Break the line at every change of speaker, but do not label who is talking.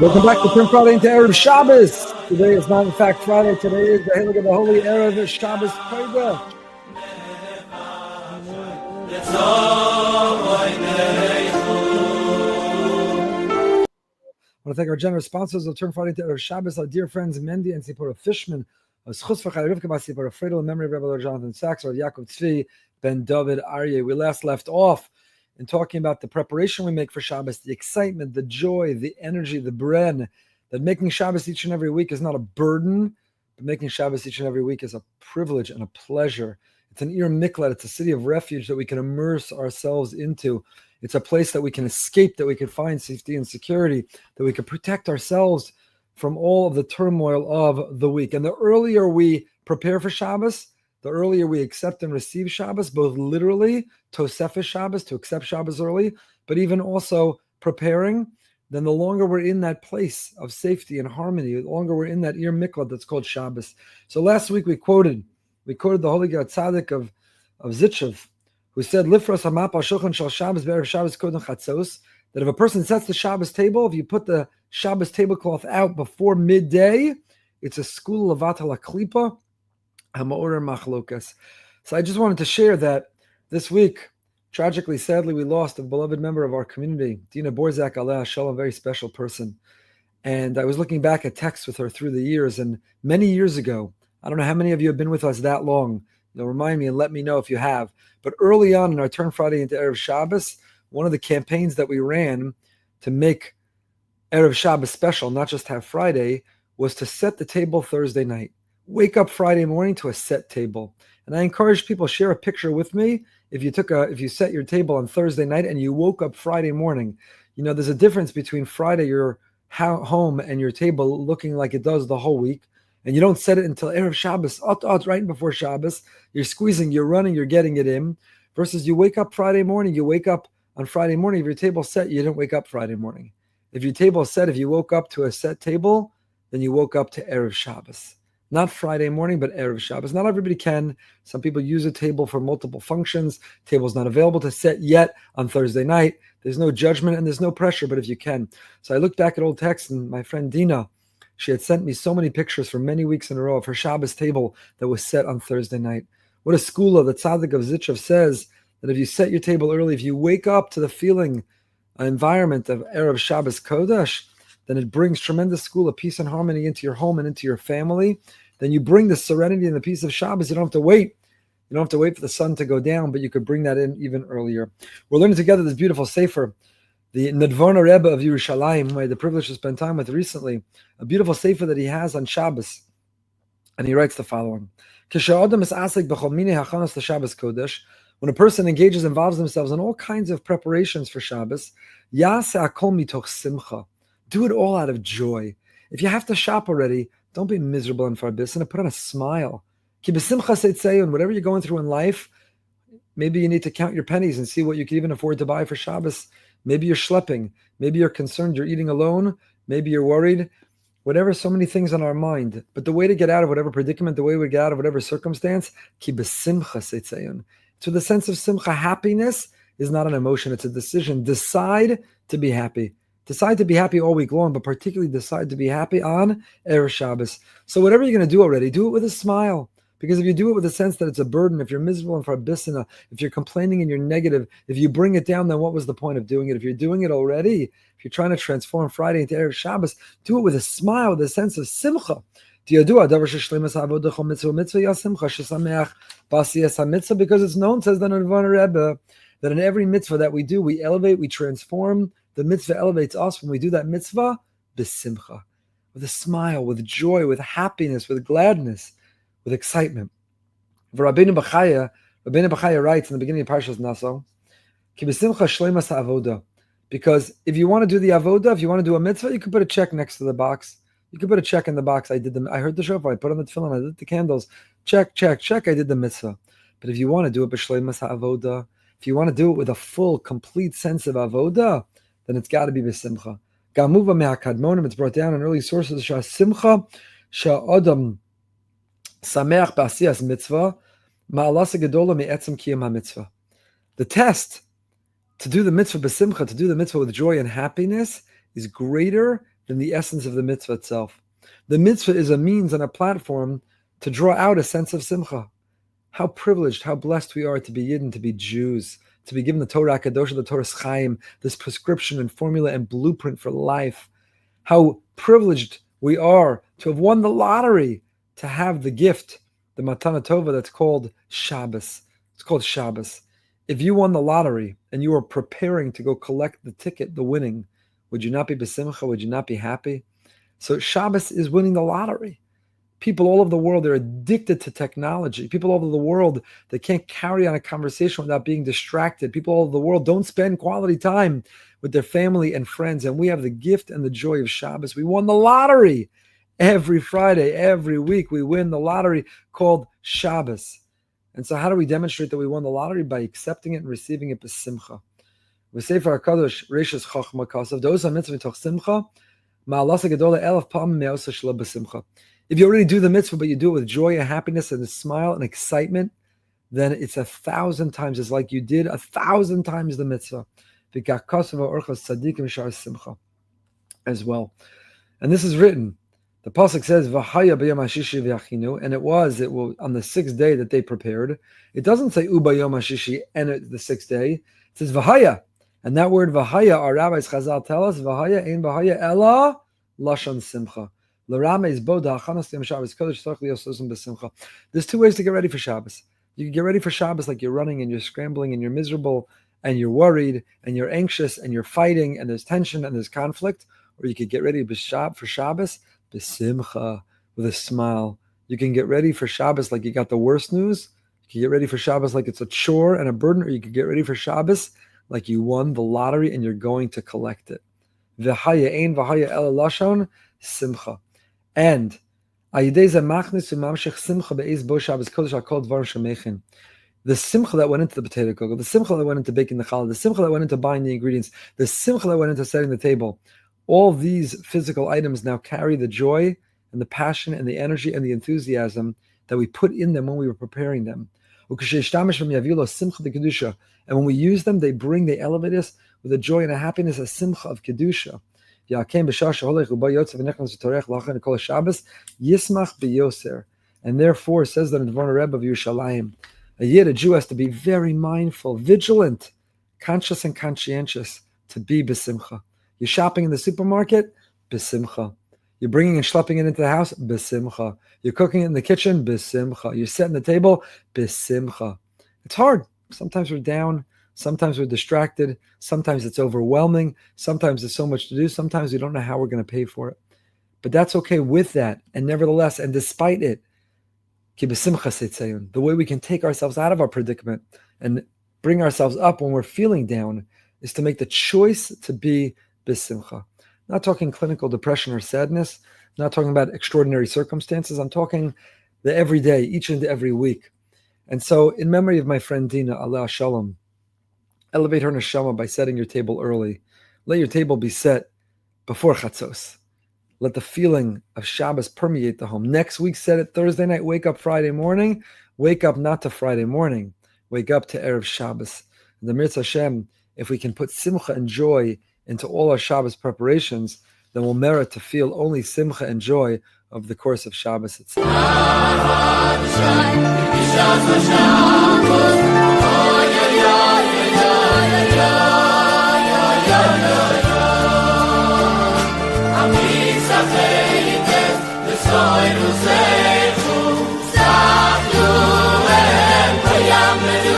Welcome back to Turn Friday into Erev Shabbos. Today is not in fact Friday. Today is the Halig of the Holy Erev Shabbos Kodesh. I want to thank our generous sponsors of Turn Friday into Erev Shabbos, our dear friends Mendy and Sipora Fishman, Schutz V'chai Rivka Sipora Friedel, in memory of Rebbe Jonathan Sachs, or Yaakov Tzvi, Ben David Aryeh. We last left off in talking about the preparation we make for Shabbos, the excitement, the joy, the energy, the bren, that making Shabbos each and every week is not a burden, but making Shabbos each and every week is a privilege and a pleasure. It's an Ir Miklat, it's a city of refuge that we can immerse ourselves into. It's a place that we can escape, that we can find safety and security, that we can protect ourselves from all of the turmoil of the week. And the earlier we prepare for Shabbos, the earlier we accept and receive Shabbos, both literally, Tosefes Shabbos, to accept Shabbos early, but even also preparing, then the longer we're in that place of safety and harmony, the longer we're in that Ir Miklat that's called Shabbos. So last week we quoted the Holy Tzaddik of Zitchev, who said, Lifros hamap al shulchan shel Shabbos be'erev Shabbos kodem chatzos, that if a person sets the Shabbos table, if you put the Shabbos tablecloth out before midday, it's a school levat halaklipa, ha'ma'orer machlokas. So I just wanted to share that this week, tragically, sadly, we lost a beloved member of our community, Dina Borzak, Aleh Shalom, a very special person. And I was looking back at texts with her through the years, and many years ago, I don't know how many of you have been with us that long. You'll remind me and let me know if you have. But early on in our Turn Friday into Erev Shabbos, one of the campaigns that we ran to make Erev Shabbos special, not just have Friday, was to set the table Thursday night. Wake up Friday morning to a set table. And I encourage people, share a picture with me if you set your table on Thursday night and you woke up Friday morning. You know, there's a difference between Friday, your home, and your table looking like it does the whole week. And you don't set it until Erev Shabbos, right before Shabbos. You're squeezing, you're running, you're getting it in. Versus you wake up Friday morning, you wake up on Friday morning. If your table's set, you didn't wake up Friday morning. If your table's set, if you woke up to a set table, then you woke up to Erev Shabbos. Not Friday morning, but Erev Shabbos. Not everybody can. Some people use a table for multiple functions. Table's not available to set yet on Thursday night. There's no judgment and there's no pressure, but if you can. So I looked back at old texts, and my friend Dina, she had sent me so many pictures for many weeks in a row of her Shabbos table that was set on Thursday night. What a skula, the tzaddik of Zitchev says that if you set your table early, if you wake up to the feeling, environment of Erev Shabbos Kodesh, then it brings tremendous skula, peace and harmony into your home and into your family. Then you bring the serenity and the peace of Shabbos. You don't have to wait. You don't have to wait for the sun to go down, but you could bring that in even earlier. We're learning together this beautiful sefer, the Nedvorno Rebbe of Yerushalayim, who I had the privilege to spend time with recently, a beautiful sefer that he has on Shabbos. And he writes the following. When a person involves themselves in all kinds of preparations for Shabbos, do it all out of joy. If you have to shop already, don't be miserable and farbis, and put on a smile. Whatever you're going through in life, maybe you need to count your pennies and see what you can even afford to buy for Shabbos. Maybe you're schlepping. Maybe you're concerned you're eating alone. Maybe you're worried. Whatever, so many things on our mind. But the way to get out of whatever predicament, the way we get out of whatever circumstance, it's with a sense of simcha. Happiness is not an emotion, it's a decision. Decide to be happy. Decide to be happy all week long, but particularly decide to be happy on Erev Shabbos. So whatever you're going to do already, do it with a smile. Because if you do it with a sense that it's a burden, if you're miserable and farbissina, if you're complaining and you're negative, if you bring it down, then what was the point of doing it? If you're doing it already, if you're trying to transform Friday into Erev Shabbos, do it with a smile, with a sense of simcha. Because it's known, says the Nedvorno Rebbe, that in every mitzvah that we do, we elevate, we transform. The mitzvah elevates us when we do that mitzvah, b'simcha, with a smile, with joy, with happiness, with gladness, with excitement. Rabbeinu Bachaya writes in the beginning of Parshas Naso, Ki b'simcha shleimas ha'avoda. Because if you want to do the avoda, if you want to do a mitzvah, you can put a check next to the box. You can put a check in the box. I heard the shofar, I put on the tefillin, I lit the candles. Check, I did the mitzvah. But if you want to do it b'shleimas ha'avoda, if you want to do it with a full, complete sense of avoda, then it's got to be b'simcha. Gamuva me'akadmonim, it's brought down in early sources, sha'simcha sha'odam sameach b'asiyas mitzvah ma'alasa gedola me'etzem kiyam ha'mitzvah. The test to do the mitzvah b'simcha, to do the mitzvah with joy and happiness, is greater than the essence of the mitzvah itself. The mitzvah is a means and a platform to draw out a sense of simcha. How privileged, how blessed we are to be Yidden, to be Jews, to be given the Torah Kadosh, the Torah Chaim, this prescription and formula and blueprint for life. How privileged we are to have won the lottery, to have the gift, the Matana Tova that's called Shabbos. It's called Shabbos. If you won the lottery and you are preparing to go collect the ticket, the winning, would you not be besimcha? Would you not be happy? So Shabbos is winning the lottery. People all over the world, they're addicted to technology. People all over the world, they can't carry on a conversation without being distracted. People all over the world don't spend quality time with their family and friends. And we have the gift and the joy of Shabbos. We won the lottery. Every Friday, every week, we win the lottery called Shabbos. And so how do we demonstrate that we won the lottery? By accepting it and receiving it b'simcha. We say for our Kadosh, Reishis Chachma Kasav, Dosa Mitzvah Toch Simcha, Ma'alasa Gedola Elef Pam Me'osa Shelo b'simcha. If you already do the mitzvah, but you do it with joy and happiness and a smile and excitement, then it's 1,000 times. It's like you did 1,000 times the mitzvah. As well. And this is written. The pasuk says, "V'haya b'yom hashishi v'yachinu," and it was on the 6th day that they prepared. It doesn't say u'bayom hashishi and the 6th day. It says v'haya, and that word v'haya, our rabbis Chazal tell us, v'haya ein v'haya ela lashon simcha. L'ramez bo da'achanos yom Shabbos kodesh tzarich liyososim b'simcha. There's 2 ways to get ready for Shabbos. You can get ready for Shabbos like you're running and you're scrambling and you're miserable and you're worried and you're anxious and you're fighting and there's tension and there's conflict, or you could get ready for Shabbos b'simcha, with a smile. You can get ready for Shabbos like you got the worst news. You can get ready for Shabbos like it's a chore and a burden, or you can get ready for Shabbos like you won the lottery and you're going to collect it. V'haya ein v'haya ela lashon simcha. And the simcha that went into the potato kugel, the simcha that went into baking the challah, the simcha that went into buying the ingredients, the simcha that went into setting the table, all these physical items now carry the joy and the passion and the energy and the enthusiasm that we put in them when we were preparing them. And when we use them, they elevate us with a joy and a happiness, a simcha of kedusha. And therefore, says the Dvorah Rebbe of Yerushalayim, a Jew has to be very mindful, vigilant, conscious and conscientious to be besimcha. You're shopping in the supermarket, besimcha. You're bringing and schlepping it into the house, besimcha. You're cooking it in the kitchen, besimcha. You're setting the table, besimcha. It's hard. Sometimes we're down. Sometimes we're distracted. Sometimes it's overwhelming. Sometimes there's so much to do. Sometimes we don't know how we're going to pay for it. But that's okay with that. And nevertheless, and despite it, the way we can take ourselves out of our predicament and bring ourselves up when we're feeling down is to make the choice to be besimcha. Not talking clinical depression or sadness, not talking about extraordinary circumstances. I'm talking the everyday, each and every week. And so in memory of my friend Dina, Allah Shalom, elevate her neshama by setting your table early. Let your table be set before Chatzos. Let the feeling of Shabbos permeate the home. Next week, set it Thursday night, wake up Friday morning. Wake up not to Friday morning. Wake up to Erev Shabbos. And the Mirz Hashem, if we can put simcha and joy into all our Shabbos preparations, then we'll merit to feel only simcha and joy of the course of Shabbos itself.
Soy